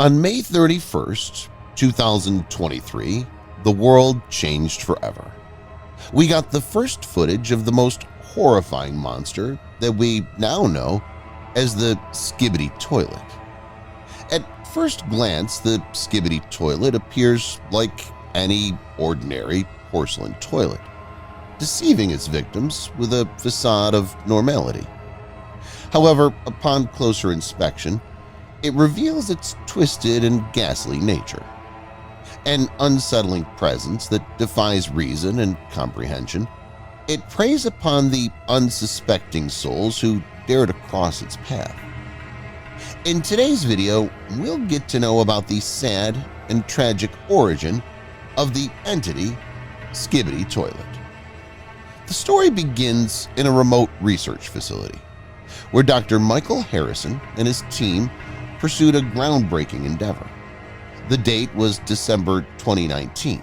On May 31st, 2023, the world changed forever. We got the first footage of the most horrifying monster that we now know as the Skibidi toilet. At first glance, the Skibidi toilet appears like any ordinary porcelain toilet, deceiving its victims with a facade of normality. However, upon closer inspection, it reveals its twisted and ghastly nature. An unsettling presence that defies reason and comprehension, it preys upon the unsuspecting souls who dare to cross its path. In today's video, we'll get to know about the sad and tragic origin of the entity Skibidi toilet. The story begins in a remote research facility, where Dr. Michael Harrison and his team pursued a groundbreaking endeavor. The date was December 2019.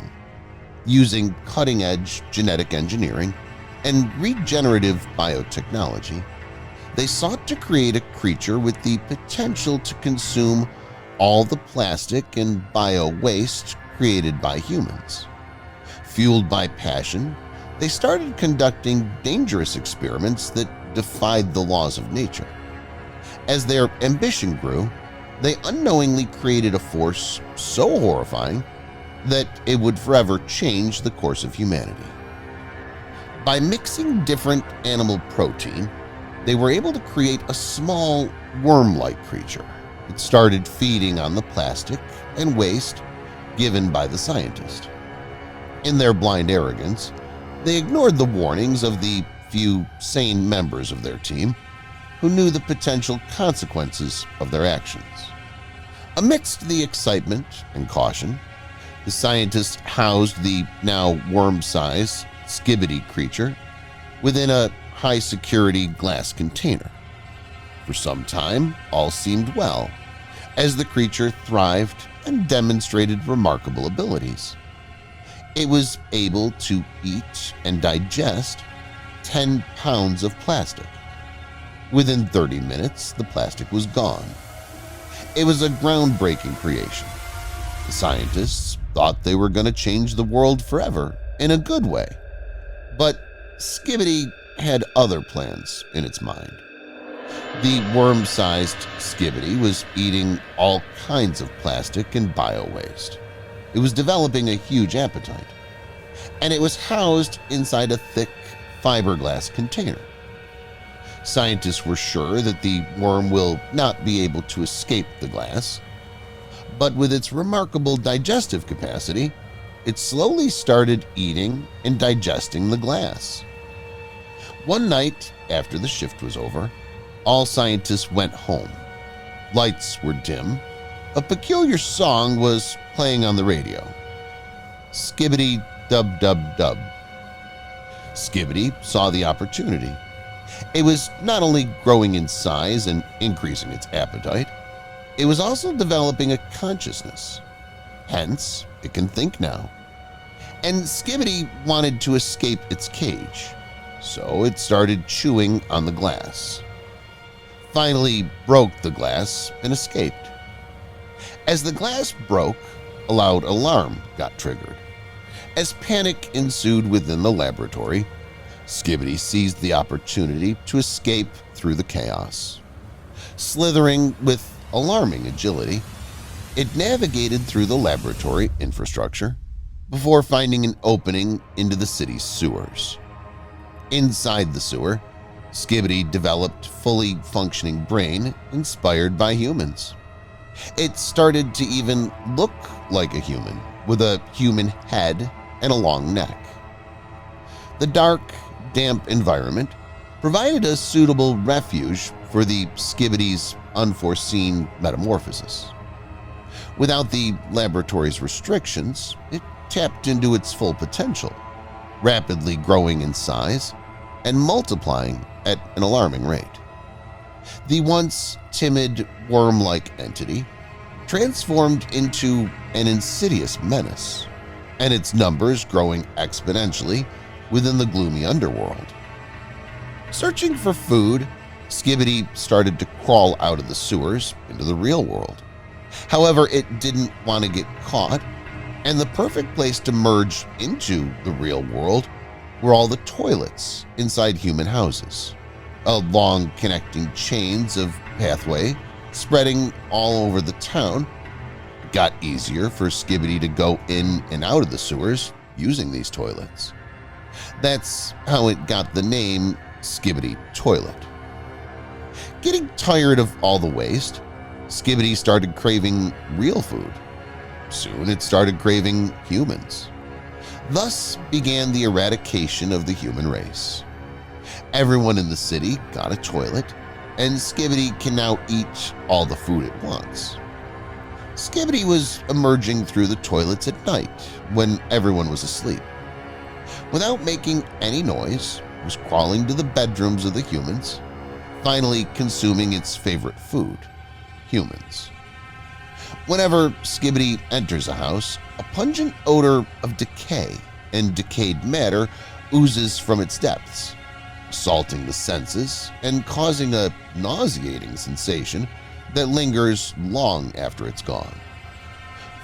Using cutting-edge genetic engineering and regenerative biotechnology, they sought to create a creature with the potential to consume all the plastic and bio-waste created by humans. Fueled by passion, they started conducting dangerous experiments that defied the laws of nature. As their ambition grew, they unknowingly created a force so horrifying that it would forever change the course of humanity. By mixing different animal protein, they were able to create a small worm-like creature. It started feeding on the plastic and waste given by the scientist. In their blind arrogance, they ignored the warnings of the few sane members of their team who knew the potential consequences of their actions. Amidst the excitement and caution, the scientists housed the now worm-sized Skibidi creature within a high-security glass container. For some time, all seemed well, as the creature thrived and demonstrated remarkable abilities. It was able to eat and digest 10 pounds of plastic. Within 30 minutes, the plastic was gone. It was a groundbreaking creation. The scientists thought they were going to change the world forever in a good way. But Skibidi had other plans in its mind. The worm-sized Skibidi was eating all kinds of plastic and bio-waste. It was developing a huge appetite, and it was housed inside a thick fiberglass container. Scientists were sure that the worm will not be able to escape the glass, but with its remarkable digestive capacity, it slowly started eating and digesting the glass. One night after the shift was over, all scientists went home. Lights were dim. A peculiar song was playing on the radio. Skibidi dub dub dub. Skibidi saw the opportunity. It was not only growing in size and increasing its appetite, it was also developing a consciousness. Hence, it can think now. And Skibidi wanted to escape its cage, so it started chewing on the glass. Finally broke the glass and escaped. As the glass broke, a loud alarm got triggered. As panic ensued within the laboratory, Skibidi seized the opportunity to escape through the chaos. Slithering with alarming agility, it navigated through the laboratory infrastructure before finding an opening into the city's sewers. Inside the sewer, Skibidi developed fully functioning brain inspired by humans. It started to even look like a human, with a human head and a long neck. The dark, damp environment provided a suitable refuge for the Skibidi's unforeseen metamorphosis. Without the laboratory's restrictions, it tapped into its full potential, rapidly growing in size and multiplying at an alarming rate. The once timid, worm-like entity transformed into an insidious menace, and its numbers growing exponentially within the gloomy underworld. Searching for food, Skibidi started to crawl out of the sewers into the real world. However, it didn't want to get caught, and the perfect place to merge into the real world were all the toilets inside human houses. A long connecting chains of pathway spreading all over the town. It got easier for Skibidi to go in and out of the sewers using these toilets. That's how it got the name Skibidi Toilet. Getting tired of all the waste, Skibidi started craving real food. Soon it started craving humans. Thus began the eradication of the human race. Everyone in the city got a toilet, and Skibidi can now eat all the food it wants. Skibidi was emerging through the toilets at night when everyone was asleep. Without making any noise, it was crawling to the bedrooms of the humans, finally consuming its favorite food, humans. Whenever Skibidi enters a house, a pungent odor of decay and decayed matter oozes from its depths, assaulting the senses and causing a nauseating sensation that lingers long after it's gone.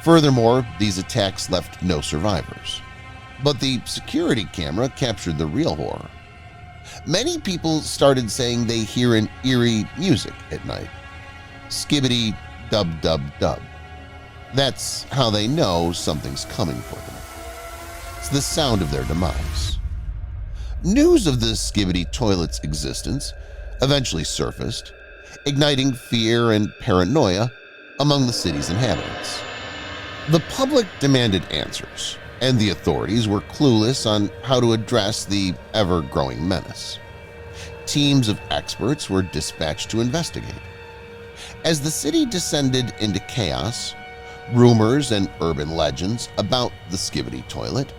Furthermore, these attacks left no survivors. But the security camera captured the real horror. Many people started saying they hear an eerie music at night. Skibidi dub dub dub. That's how they know something's coming for them. It's the sound of their demise. News of the Skibidi toilet's existence eventually surfaced, igniting fear and paranoia among the city's inhabitants. The public demanded answers, and the authorities were clueless on how to address the ever-growing menace. Teams of experts were dispatched to investigate. As the city descended into chaos, rumors and urban legends about the Skibidi toilet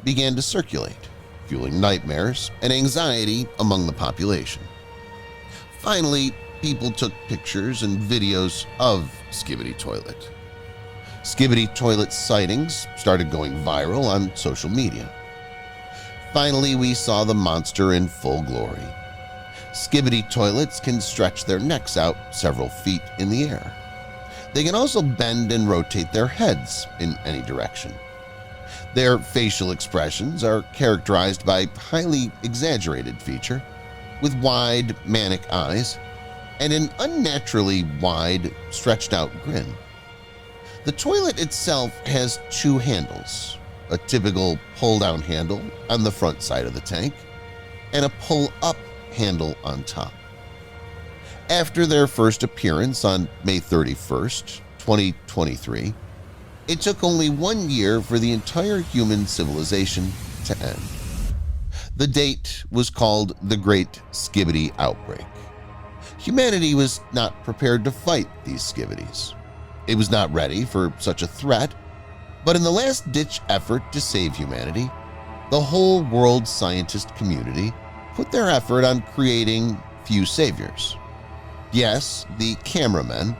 began to circulate, fueling nightmares and anxiety among the population. Finally, people took pictures and videos of Skibidi toilet. Skibidi toilet sightings started going viral on social media. Finally, we saw the monster in full glory. Skibidi toilets can stretch their necks out several feet in the air. They can also bend and rotate their heads in any direction. Their facial expressions are characterized by highly exaggerated feature, with wide, manic eyes and an unnaturally wide, stretched-out grin. The toilet itself has two handles, a typical pull-down handle on the front side of the tank and a pull-up handle on top. After their first appearance on May 31st, 2023, it took only 1 year for the entire human civilization to end. The date was called the Great Skibidi Outbreak. Humanity was not prepared to fight these Skibidis. It was not ready for such a threat, but in the last-ditch effort to save humanity, the whole world scientist community put their effort on creating few saviors. Yes, the cameraman,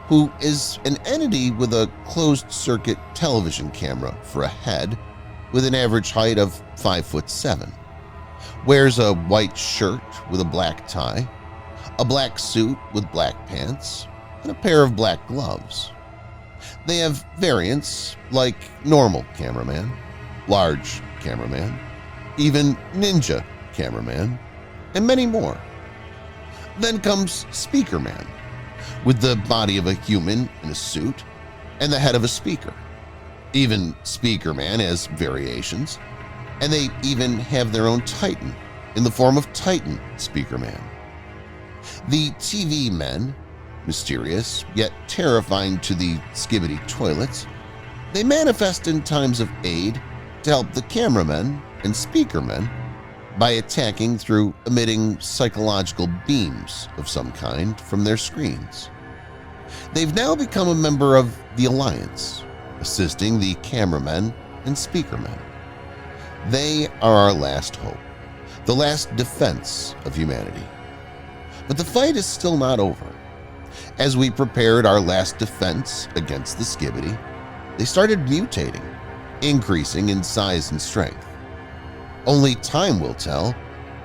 who is an entity with a closed-circuit television camera for a head with an average height of 5'7", wears a white shirt with a black tie, a black suit with black pants, and a pair of black gloves. They have variants like normal cameraman, large cameraman, even ninja cameraman, and many more. Then comes Speaker Man, with the body of a human in a suit and the head of a speaker. Even Speaker Man has variations, and they even have their own Titan in the form of Titan Speaker Man. The TV men, mysterious yet terrifying to the Skibidi toilets, they manifest in times of aid to help the cameramen and speakermen by attacking through emitting psychological beams of some kind from their screens. They've now become a member of the Alliance, assisting the cameramen and speakermen. They are our last hope, the last defense of humanity. But the fight is still not over. As we prepared our last defense against the Skibidi, they started mutating, increasing in size and strength. Only time will tell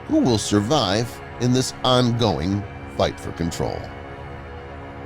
who will survive in this ongoing fight for control.